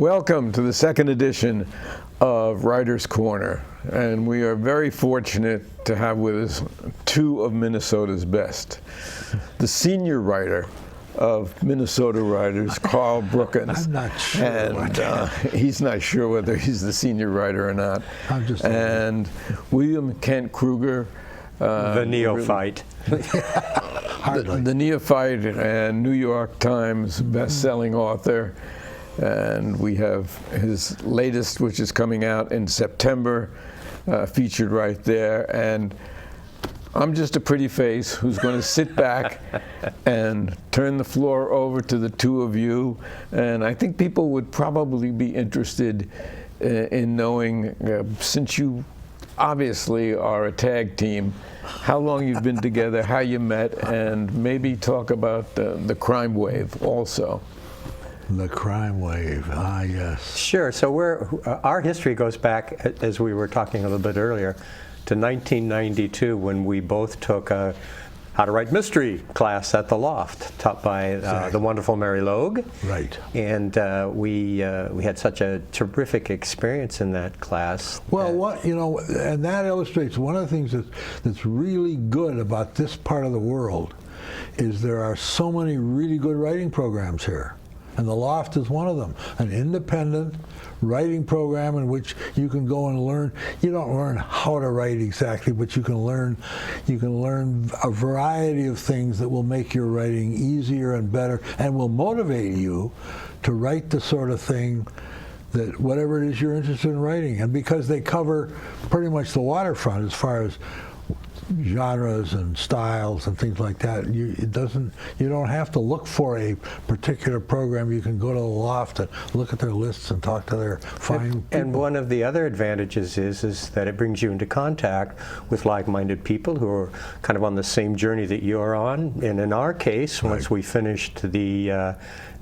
Welcome to the second edition of Writer's Corner, and we are very fortunate to have with us two of Minnesota's best. The senior writer of Minnesota Writers, Carl Brookins. I'm not sure. And he's not sure whether he's the senior writer or not. And William Kent Krueger. The neophyte. The neophyte and New York Times best-selling author. And we have his latest, which is coming out in September, featured right there. And I'm just a pretty face who's going to sit back and turn the floor over to the two of you. And I think people would probably be interested in knowing, since you obviously are a tag team, how long you've been together, how you met, and maybe talk about the crime wave also. The crime wave, yes. Sure, so our history goes back, as we were talking a little bit earlier, to 1992 when we both took a How to Write Mystery class at the Loft, taught by the wonderful Mary Logue. Right. And we had such a terrific experience in that class. Well, and that illustrates one of the things that's really good about this part of the world is there are so many really good writing programs here. And the Loft is one of them, an independent writing program in which you can go and learn. You don't learn how to write exactly, but you can learn a variety of things that will make your writing easier and better and will motivate you to write the sort of thing that whatever it is you're interested in writing. And because they cover pretty much the waterfront as far as genres and styles and things like that, you don't have to look for a particular program. You can go to the Loft and look at their lists and talk to their fine people. And one of the other advantages is that it brings you into contact with like-minded people who are kind of on the same journey that you're on. And in our case, once we finished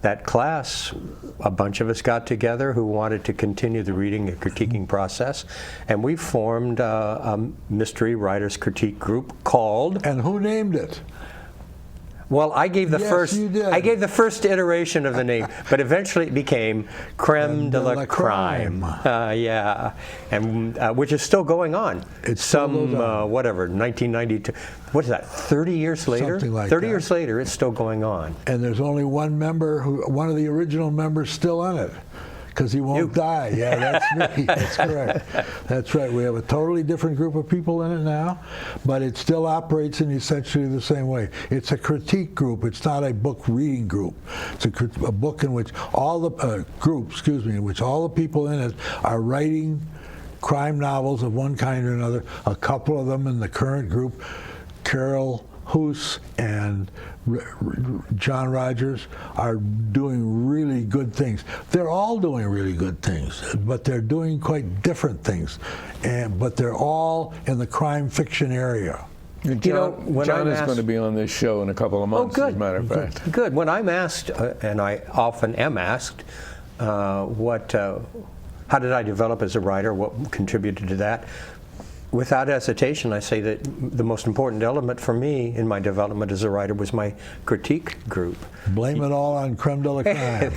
that class, a bunch of us got together who wanted to continue the reading and critiquing process, and we formed a mystery writers critique group called. And who named it? Well, I gave the first iteration of the name, but eventually it became Creme de la Crime. Yeah, and which is still going on. It's whatever, 1992. What is that? 30 years later. Something like 30 years later, it's still going on. And there's only one member, one of the original members, still in it. Because he won't die. Yeah, that's me. That's correct. That's right. We have a totally different group of people in it now, but it still operates in essentially the same way. It's a critique group. It's not a book reading group. It's a book in which all the in which all the people in it are writing crime novels of one kind or another. A couple of them in the current group, Carol Hoos and John Rogers, are doing really good things. They're all doing really good things, but they're doing quite different things. But they're all in the crime fiction area. John is going to be on this show in a couple of months, as a matter of fact. Good. When I'm asked, and I often am asked, how did I develop as a writer? What contributed to that? Without hesitation, I say that the most important element for me in my development as a writer was my critique group. Blame it all on Creme de la Crime.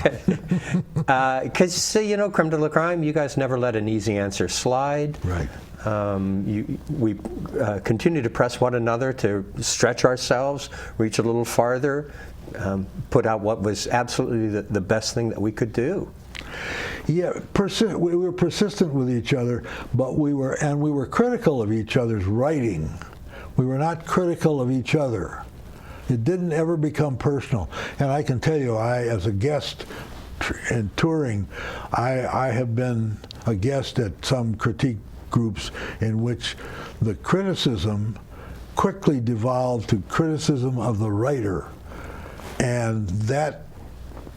Because, Creme de la Crime, you guys never let an easy answer slide. Right. We continue to press one another to stretch ourselves, reach a little farther, put out what was absolutely the best thing that we could do. Yeah, we were persistent with each other, but we were critical of each other's writing. We were not critical of each other. It didn't ever become personal. And I can tell you, as a guest in touring, I have been a guest at some critique groups in which the criticism quickly devolved to criticism of the writer, and that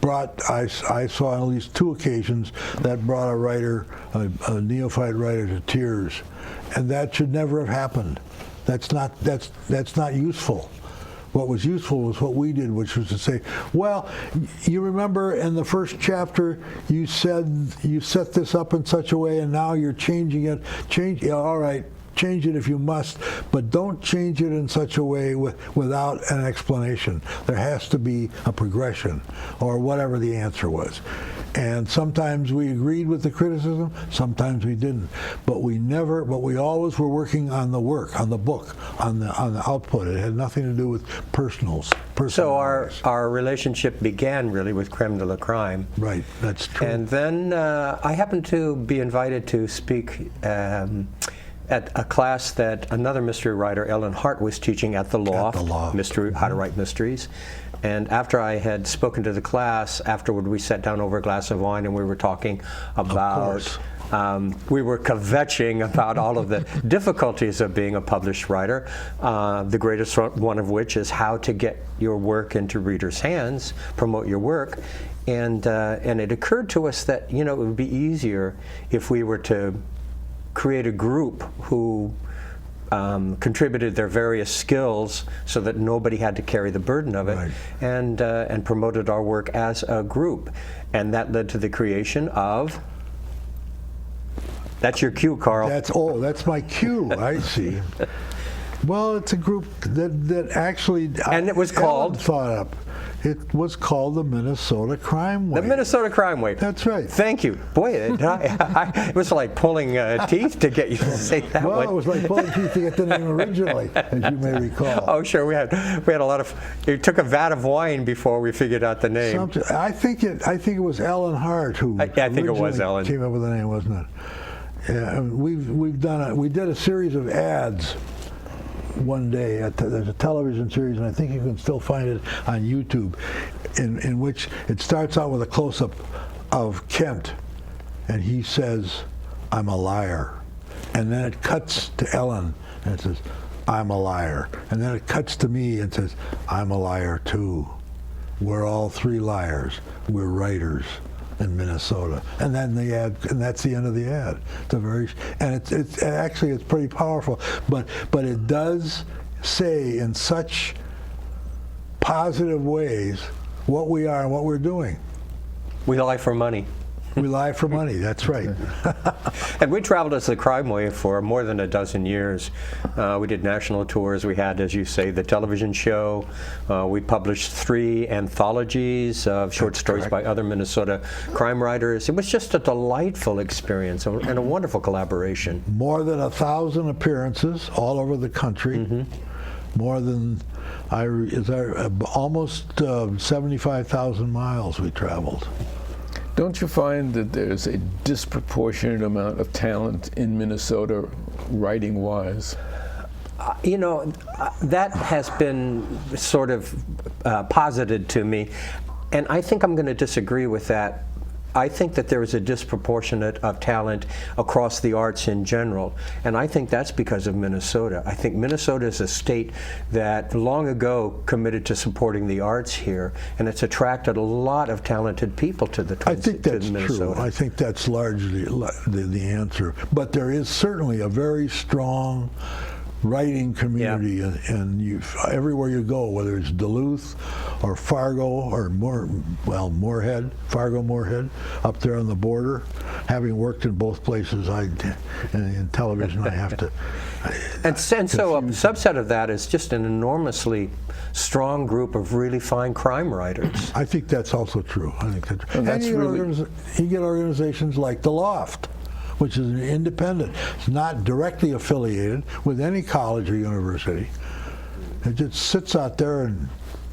I saw on at least two occasions that brought a writer, a neophyte writer, to tears, and that should never have happened. That's not useful. What was useful was what we did, which was to say, well, you remember in the first chapter you said you set this up in such a way, and now you're changing it. All right. Change it if you must, but don't change it in such a way without an explanation. There has to be a progression, or whatever the answer was. And sometimes we agreed with the criticism, sometimes we didn't. But we always were working on the work, on the book, on the output. It had nothing to do with personals. So our relationship began really with Creme de la Crime. Right, that's true. And then I happened to be invited to speak at a class that another mystery writer, Ellen Hart, was teaching at the Loft. Mystery, how to write mysteries. And after I had spoken to the class, afterward we sat down over a glass of wine and we were talking about, we were kvetching about all of the difficulties of being a published writer, the greatest one of which is how to get your work into readers' hands, promote your work. And it occurred to us that, it would be easier if we were to create a group who contributed their various skills so that nobody had to carry the burden of it, and promoted our work as a group. And that led to the creation of, that's your cue, Carl. That's my cue, I see. Well, it's a group that actually, and it was called, thought up. It was called the Minnesota Crime Wave. The Minnesota Crime Wave. That's right. Thank you. Boy, it was like pulling teeth to get you to say that one. Well, it was like pulling teeth to get the name originally, as you may recall. Oh, sure. We had a lot of. It took a vat of wine before we figured out the name. I think it was Ellen Hart who. I think it was Ellen. Came up with the name, wasn't it? Yeah, we did a series of ads one day. There's a television series, and I think you can still find it on YouTube, in which it starts out with a close-up of Kent, and he says, "I'm a liar," and then it cuts to Ellen, and it says, "I'm a liar," and then it cuts to me and says, "I'm a liar too. We're all three liars. We're writers in Minnesota," and then the ad, and that's the end of the ad. It's actually it's pretty powerful, but it does say in such positive ways what we are and what we're doing. We lie for money. We lie for money, that's right. And we traveled as the Crime Wave for more than a dozen years. We did national tours. We had, as you say, the television show. We published 3 anthologies of short stories by other Minnesota crime writers. It was just a delightful experience and a wonderful collaboration. More than 1,000 appearances all over the country. More than, almost 75,000 miles we traveled. Don't you find that there's a disproportionate amount of talent in Minnesota, writing-wise? That has been sort of posited to me, and I think I'm going to disagree with that. I think that there is a disproportionate of talent across the arts in general, and I think that's because of Minnesota. I think Minnesota is a state that long ago committed to supporting the arts here, and it's attracted a lot of talented people to the I think that's true. I think that's largely the answer. But there is certainly a very strong writing community, and everywhere you go, whether it's Duluth or Fargo or Moorhead, up there on the border. Having worked in both places, in television, I have to. And so a subset of that is just an enormously strong group of really fine crime writers. I think that's also true. And you get organizations like the Loft, which is an independent. It's not directly affiliated with any college or university. It just sits out there and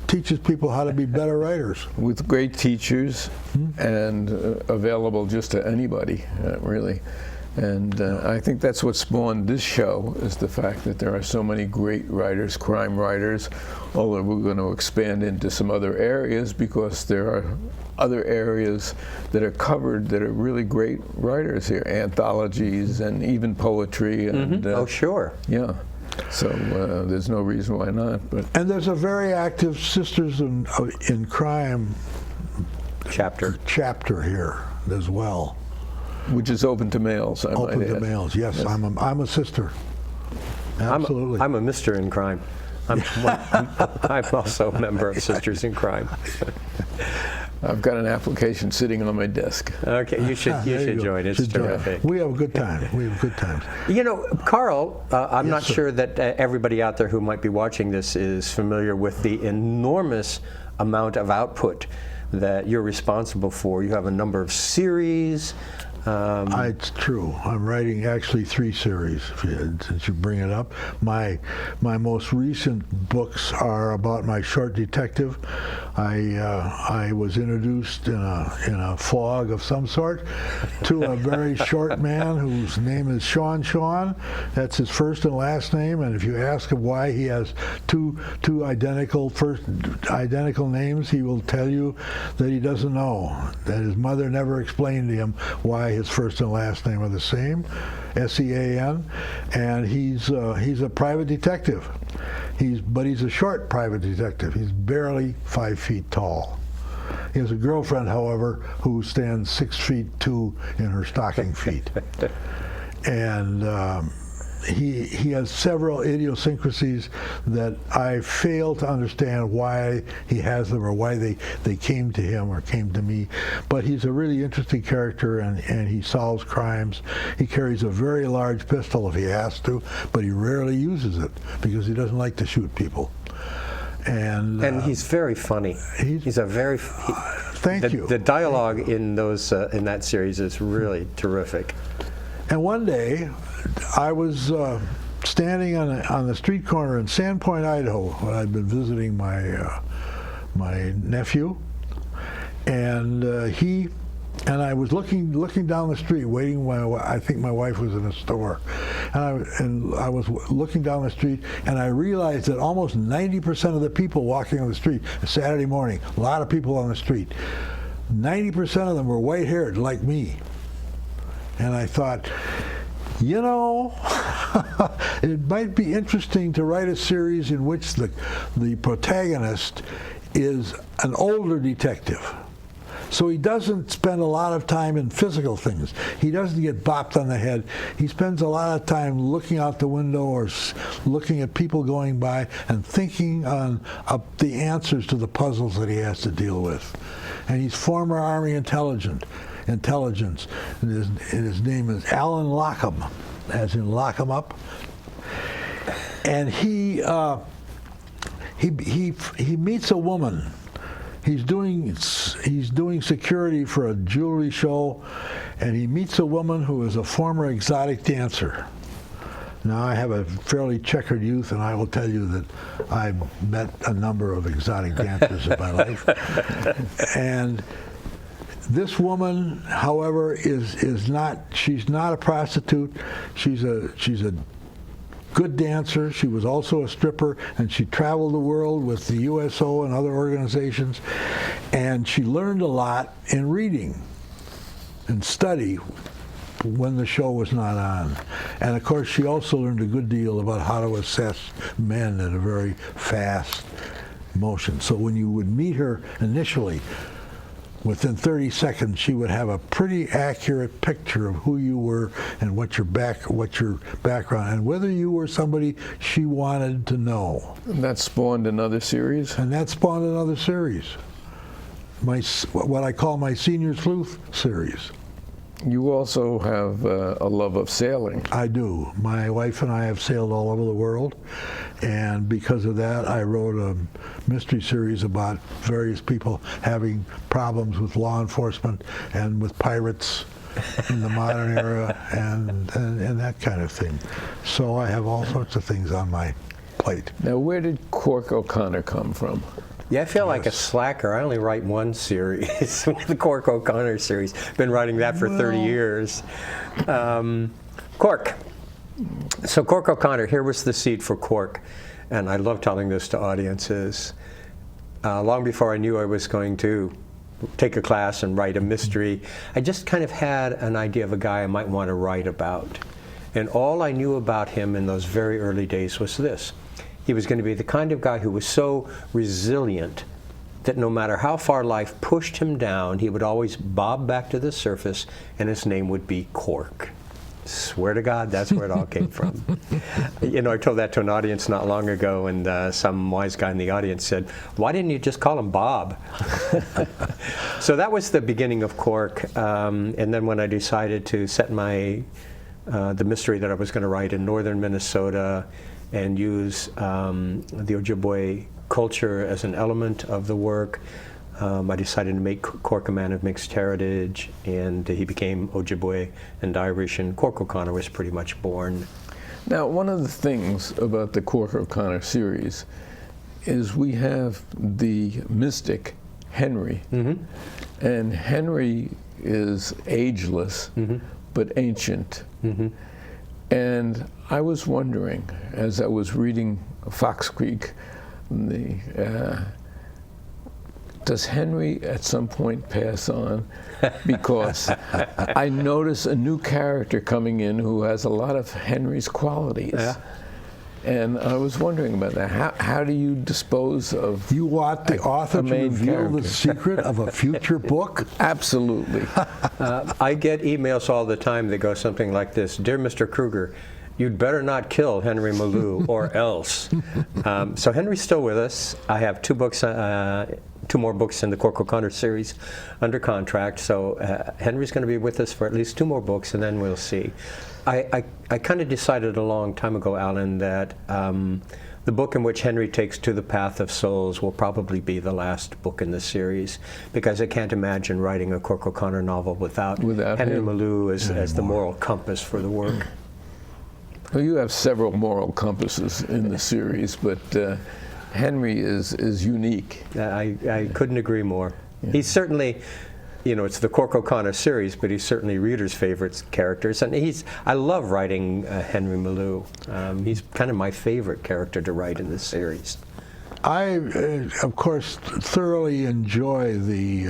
teaches people how to be better writers. With great teachers and available just to anybody, really. And I think that's what spawned this show, is the fact that there are so many great writers, crime writers, although we're going to expand into some other areas because there are other areas that are covered that are really great writers here, anthologies and even poetry. And, oh, sure. Yeah. So there's no reason why not. And there's a very active Sisters in Crime chapter here as well. Which is open to males, I might add. Open to males, yes. I'm a sister. Absolutely. I'm a Mr. in Crime. I'm also a member of Sisters in Crime. I've got an application sitting on my desk. Okay, you should join. It's terrific. We have a good time. We have good times. Carl, I'm not sure that everybody out there who might be watching this is familiar with the enormous amount of output that you're responsible for. You have a number of series. It's true. I'm writing actually 3 series, since you bring it up. My most recent books are about my short detective. I was introduced in a fog of some sort to a very short man whose name is Sean. That's his first and last name. And if you ask him why he has two identical names, he will tell you that he doesn't know. That his mother never explained to him why his first and last name are the same, S-E-A-N, and he's a private detective. But he's a short private detective. He's barely 5 feet tall. He has a girlfriend, however, who stands 6'2" in her stocking feet, and he has several idiosyncrasies that I fail to understand why he has them or why they came to him or came to me. But he's a really interesting character, and he solves crimes. He carries a very large pistol if he has to, but he rarely uses it because he doesn't like to shoot people. And he's very funny. He's a very... Thank you. The dialogue in that series is really terrific. And one day, I was standing on the street corner in Sandpoint, Idaho, when I'd been visiting my nephew, and I was looking down the street, waiting. I think my wife was in a store, and I was looking down the street, and I realized that almost 90% of the people walking on the street, Saturday morning, a lot of people on the street, 90% of them were white-haired like me, and I thought, you know, it might be interesting to write a series in which the protagonist is an older detective. So he doesn't spend a lot of time in physical things. He doesn't get bopped on the head. He spends a lot of time looking out the window or looking at people going by and thinking on the answers to the puzzles that he has to deal with. And he's former Army intelligence. And his name is Alan Lockham, as in lock him up. And he meets a woman. He's doing security for a jewelry show, and he meets a woman who is a former exotic dancer. Now, I have a fairly checkered youth, and I will tell you that I've met a number of exotic dancers in my life. And this woman, however, she's not a prostitute. She's a good dancer. She was also a stripper, and she traveled the world with the USO and other organizations, and she learned a lot in reading and study when the show was not on. And of course, she also learned a good deal about how to assess men at a very fast motion. So when you would meet her initially, within 30 seconds, she would have a pretty accurate picture of who you were and what your background, and whether you were somebody she wanted to know. And that spawned another series? And that spawned another series. What I call my Senior Sleuth series. You also have a love of sailing. I do. My wife and I have sailed all over the world, and because of that, I wrote a mystery series about various people having problems with law enforcement and with pirates in the modern era and that kind of thing. So I have all sorts of things on my plate. Now, where did Cork O'Connor come from? Yeah, I feel like a slacker. I only write one series, the Cork O'Connor series. Been writing that for 30 years. Cork. So Cork O'Connor, here was the seed for Cork. And I love telling this to audiences. Long before I knew I was going to take a class and write a mystery, I just kind of had an idea of a guy I might want to write about. And all I knew about him in those very early days was this. He was going to be the kind of guy who was so resilient that no matter how far life pushed him down, he would always bob back to the surface, and his name would be Cork. Swear to God, that's where it all came from. You know, I told that to an audience not long ago, and some wise guy in the audience said, "Why didn't you just call him Bob?" So that was the beginning of Cork. And then when I decided to set the mystery that I was going to write in northern Minnesota and use the Ojibwe culture as an element of the work, I decided to make Cork a man of mixed heritage, and he became Ojibwe and Irish, and Cork O'Connor was pretty much born. Now, one of the things about the Cork O'Connor series is we have the mystic Henry, and Henry is ageless but ancient. And I was wondering, as I was reading Fox Creek, does Henry at some point pass on? Because I notice a new character coming in who has a lot of Henry's qualities. Yeah. And I was wondering about that. How do you dispose of You want the author to main reveal character? the secret of a future book? Absolutely. I get emails all the time that go something like this: "Dear Mr. Krueger, you'd better not kill Henry Malou, or else." So Henry's still with us. I have two more books in the Cork O'Connor series under contract. So Henry's going to be with us for at least 2 more books, and then we'll see. I kind of decided a long time ago, Alan, that the book in which Henry takes to the path of souls will probably be the last book in the series, because I can't imagine writing a Cork O'Connor novel without Henry him. Malou as the moral compass for the work. Well, you have several moral compasses in the series, but Henry is unique. I couldn't agree more. He's certainly, it's the Cork O'Connor series, but he's certainly readers' favorite characters. And I love writing Henry Malou. He's kind of my favorite character to write in this series. I, of course, thoroughly enjoy the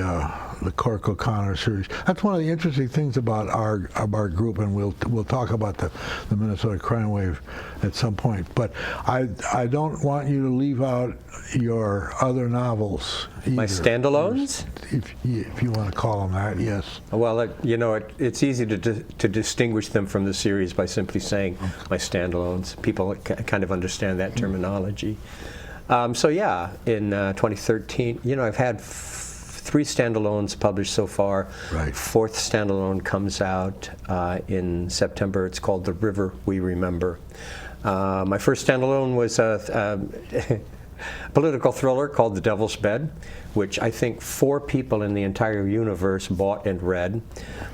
Cork O'Connor series. That's one of the interesting things about our group, and we'll talk about the Minnesota Crime Wave at some point. But I don't want you to leave out your other novels either. My standalones? If you want to call them that, yes. Well, it's easy to distinguish them from the series by simply saying my standalones. People kind of understand that terminology. So yeah, in 2013, I've had 3 standalones published so far. Right. 4th standalone comes out in September. It's called The River We Remember. My first standalone was a political thriller called The Devil's Bed, which I think 4 people in the entire universe bought and read.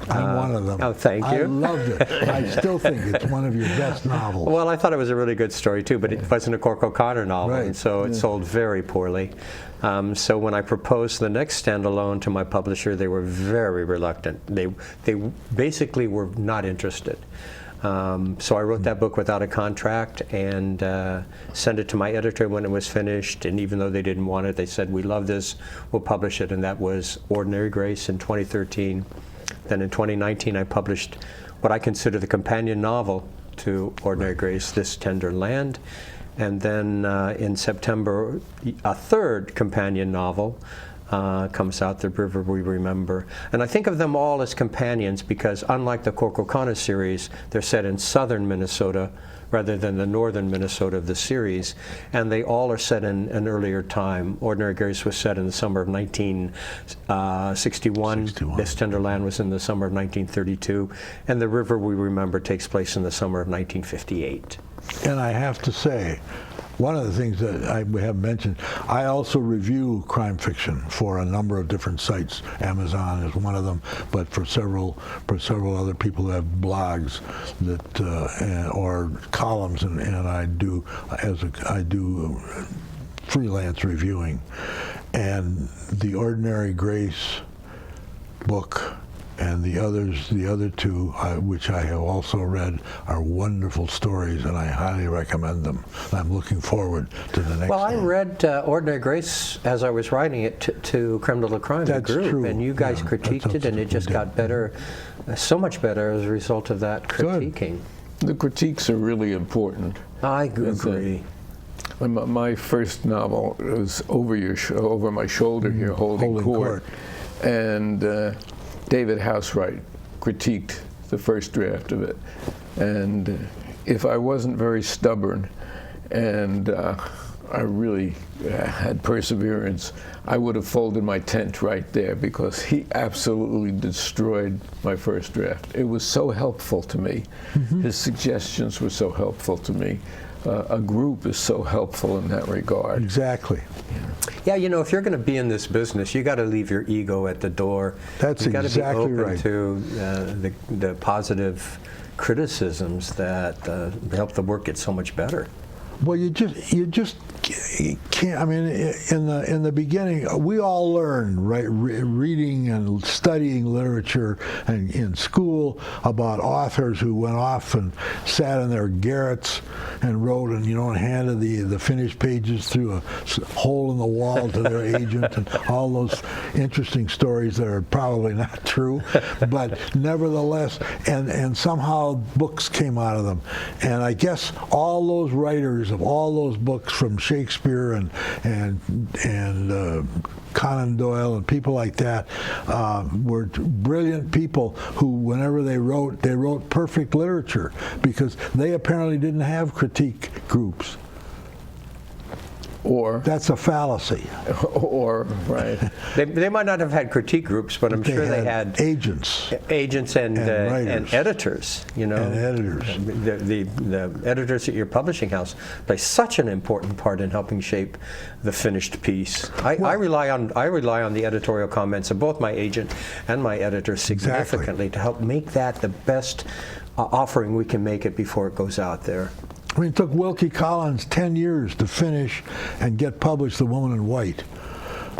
I'm one of them. Oh, thank you. I loved it. I still think it's one of your best novels. Well, I thought it was a really good story too, but it wasn't a Cork O'Connor novel, Right. and so it sold very poorly. So when I proposed the next standalone to my publisher, they were very reluctant. They basically were not interested. So I wrote that book without a contract and sent it to my editor when it was finished, and even though they didn't want it, they said, "We love this, we'll publish it," and that was Ordinary Grace in 2013. Then in 2019 I published what I consider the companion novel to Ordinary Grace, This Tender Land. And then in September, a 3rd companion novel comes out, The River We Remember. And I think of them all as companions because, unlike the Cork O'Connor series, they're set in southern Minnesota rather than the northern Minnesota of the series. And they all are set in an earlier time. Ordinary Grace was set in the summer of 1961. This Tender Land was in the summer of 1932. And The River We Remember takes place in the summer of 1958. And I have to say, one of the things that we have mentioned, I also review crime fiction for a number of different sites. Amazon is one of them, but for several other people who have blogs that or columns, and I do freelance reviewing. And the Ordinary Grace book and the other 2, which I have also read, are wonderful stories, and I highly recommend them. I'm looking forward to the next Well, I one. read Ordinary Grace as I was writing it to Creme de la Crime, the That's group, true. and you guys Yeah, critiqued it, and it just got better, so much better as a result of that critiquing. The critiques are really important. I agree. My first novel was over my shoulder here, Holding Court. And David Housewright critiqued the first draft of it. And if I wasn't very stubborn and I really had perseverance, I would have folded my tent right there, because he absolutely destroyed my first draft. It was so helpful to me. His suggestions were so helpful to me. a group is so helpful in that regard. Exactly. Yeah, you know, if you're going to be in this business, you got to leave your ego at the door. That's you got to be exactly open right. to the positive criticisms that help the work get so much better. Well, you just can't. I mean, in the beginning, we all learned, right, reading and studying literature and in school about authors who went off and sat in their garrets and wrote, and and handed the finished pages through a hole in the wall to their agent, and all those interesting stories that are probably not true, but nevertheless, and somehow books came out of them, and I guess all those writers of all those books, from Shakespeare and Conan Doyle and people like that, were brilliant people who, whenever they wrote perfect literature, because they apparently didn't have critique groups. Or That's a fallacy. or right. They might not have had critique groups, but I'm sure they had agents. and writers. editors. And editors. The editors at your publishing house play such an important part in helping shape the finished piece. I rely on the editorial comments of both my agent and my editor significantly to help make that the best offering we can make it before it goes out there. I mean, it took Wilkie Collins 10 years to finish and get published The Woman in White.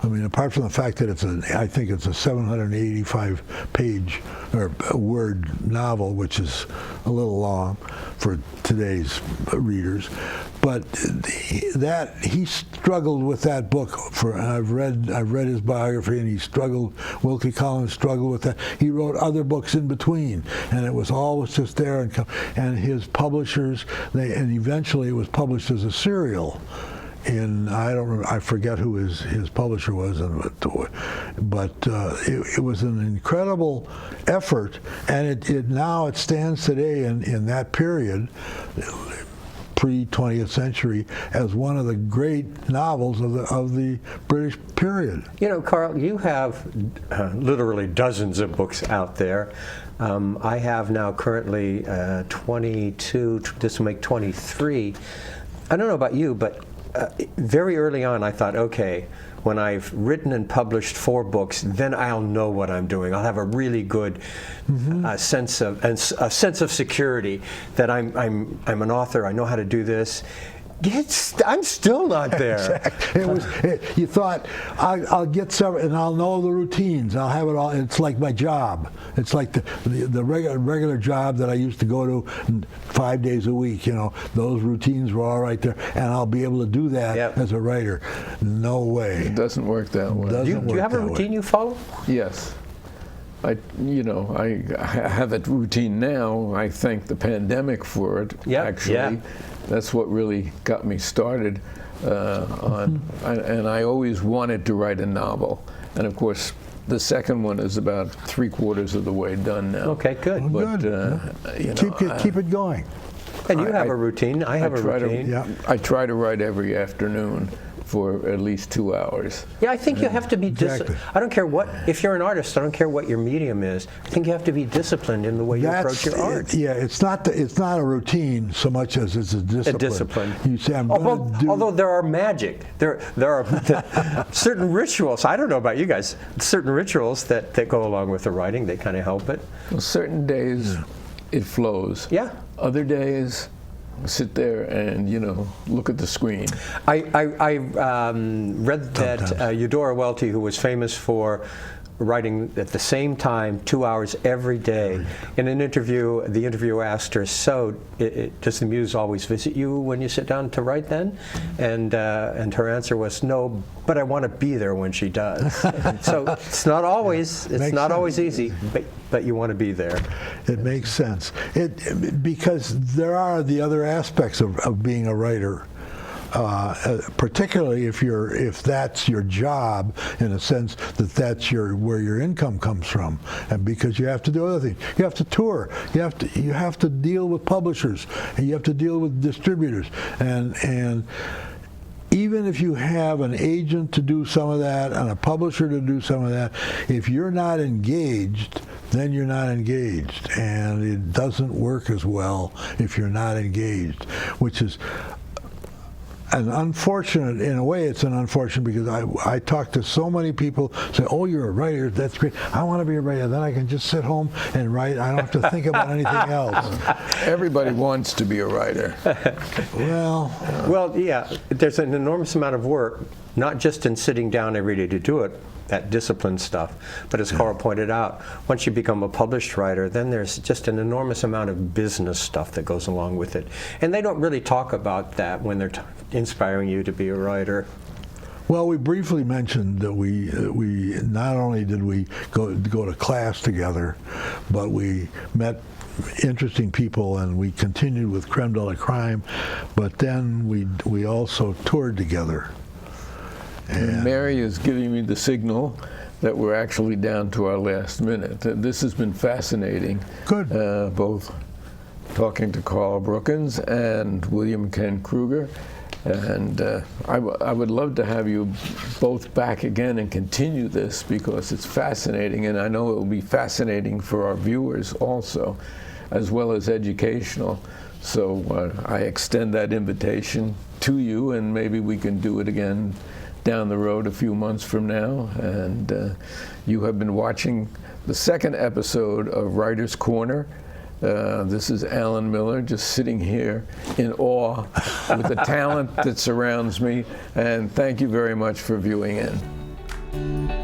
I mean, apart from the fact that I think it's a 785-page or word novel, which is a little long for today's readers, but he struggled with that book. I've read his biography, and Wilkie Collins struggled with that. He wrote other books in between, and it was always just there. And his publishers, and eventually it was published as a serial. I forget who his publisher was, but it was an incredible effort, and now it stands today in that period, pre-20th century, as one of the great novels of the British period. You know, Carl, you have literally dozens of books out there. I have now currently 22. This will make 23. I don't know about you, but very early on, I thought, okay, when I've written and published 4 books, then I'll know what I'm doing. I'll have a really good sense of security that I'm an author. I know how to do this. I'm still not there. Exactly. You thought, I'll get several, and I'll know the routines. I'll have it all. It's like my job. It's like the regular job that I used to go to 5 days a week. Those routines were all right there, and I'll be able to do that as a writer. No way. It doesn't work that way. Do you have a routine you follow? Yes. I have a routine now. I thank the pandemic for it, actually. Yeah. That's what really got me started and I always wanted to write a novel. And of course, the second one is about 3/4 of the way done now. Okay, good. But keep it going. And you have a routine. I have a routine. I try to write every afternoon for at least 2 hours. Yeah, I think you have to be disciplined. I don't care if you're an artist, I don't care what your medium is. I think you have to be disciplined in the way you approach your art. Yeah, it's not a routine so much as it's a discipline. A discipline. You say, although there are magic. There are certain rituals. I don't know about you guys. Certain rituals that go along with the writing, they kind of help it. Well, certain days it flows. Yeah. Other days, sit there and look at the screen. I read that Eudora Welty, who was famous for writing at the same time 2 hours every day, in an interview, the interviewer asked her, "So, does the muse always visit you when you sit down to write then?" And her answer was, "No, but I want to be there when she does." So it's not always always easy, but you want to be there. It makes sense. Because there are the other aspects of being a writer. Particularly if that's your job, in a sense that's where your income comes from, and because you have to do other things. You have to tour. You have to deal with publishers, and you have to deal with distributors, and even if you have an agent to do some of that and a publisher to do some of that, if you're not engaged, then you're not engaged, and it doesn't work as well if you're not engaged, which is an unfortunate, in a way it's an unfortunate, because I talk to so many people, say, oh, you're a writer, that's great, I want to be a writer, then I can just sit home and write, I don't have to think about anything else. Everybody wants to be a writer. Well, yeah, there's an enormous amount of work, not just in sitting down every day to do it, that discipline stuff, but as Carl pointed out, once you become a published writer, then there's just an enormous amount of business stuff that goes along with it. And they don't really talk about that when they're inspiring you to be a writer. well, we briefly mentioned that we not only did we go to class together, but we met interesting people, and we continued with Creme de la Crime, but then we also toured together. And Mary is giving me the signal that we're actually down to our last minute. This has been fascinating. Good. Both talking to Carl Brookins and William Ken Krueger. And I would love to have you both back again and continue this, because it's fascinating, and I know it will be fascinating for our viewers also, as well as educational. So I extend that invitation to you, and maybe we can do it again down the road a few months from now. And you have been watching the second episode of Writer's Corner. This is Alan Miller, just sitting here in awe with the talent that surrounds me. And thank you very much for viewing in.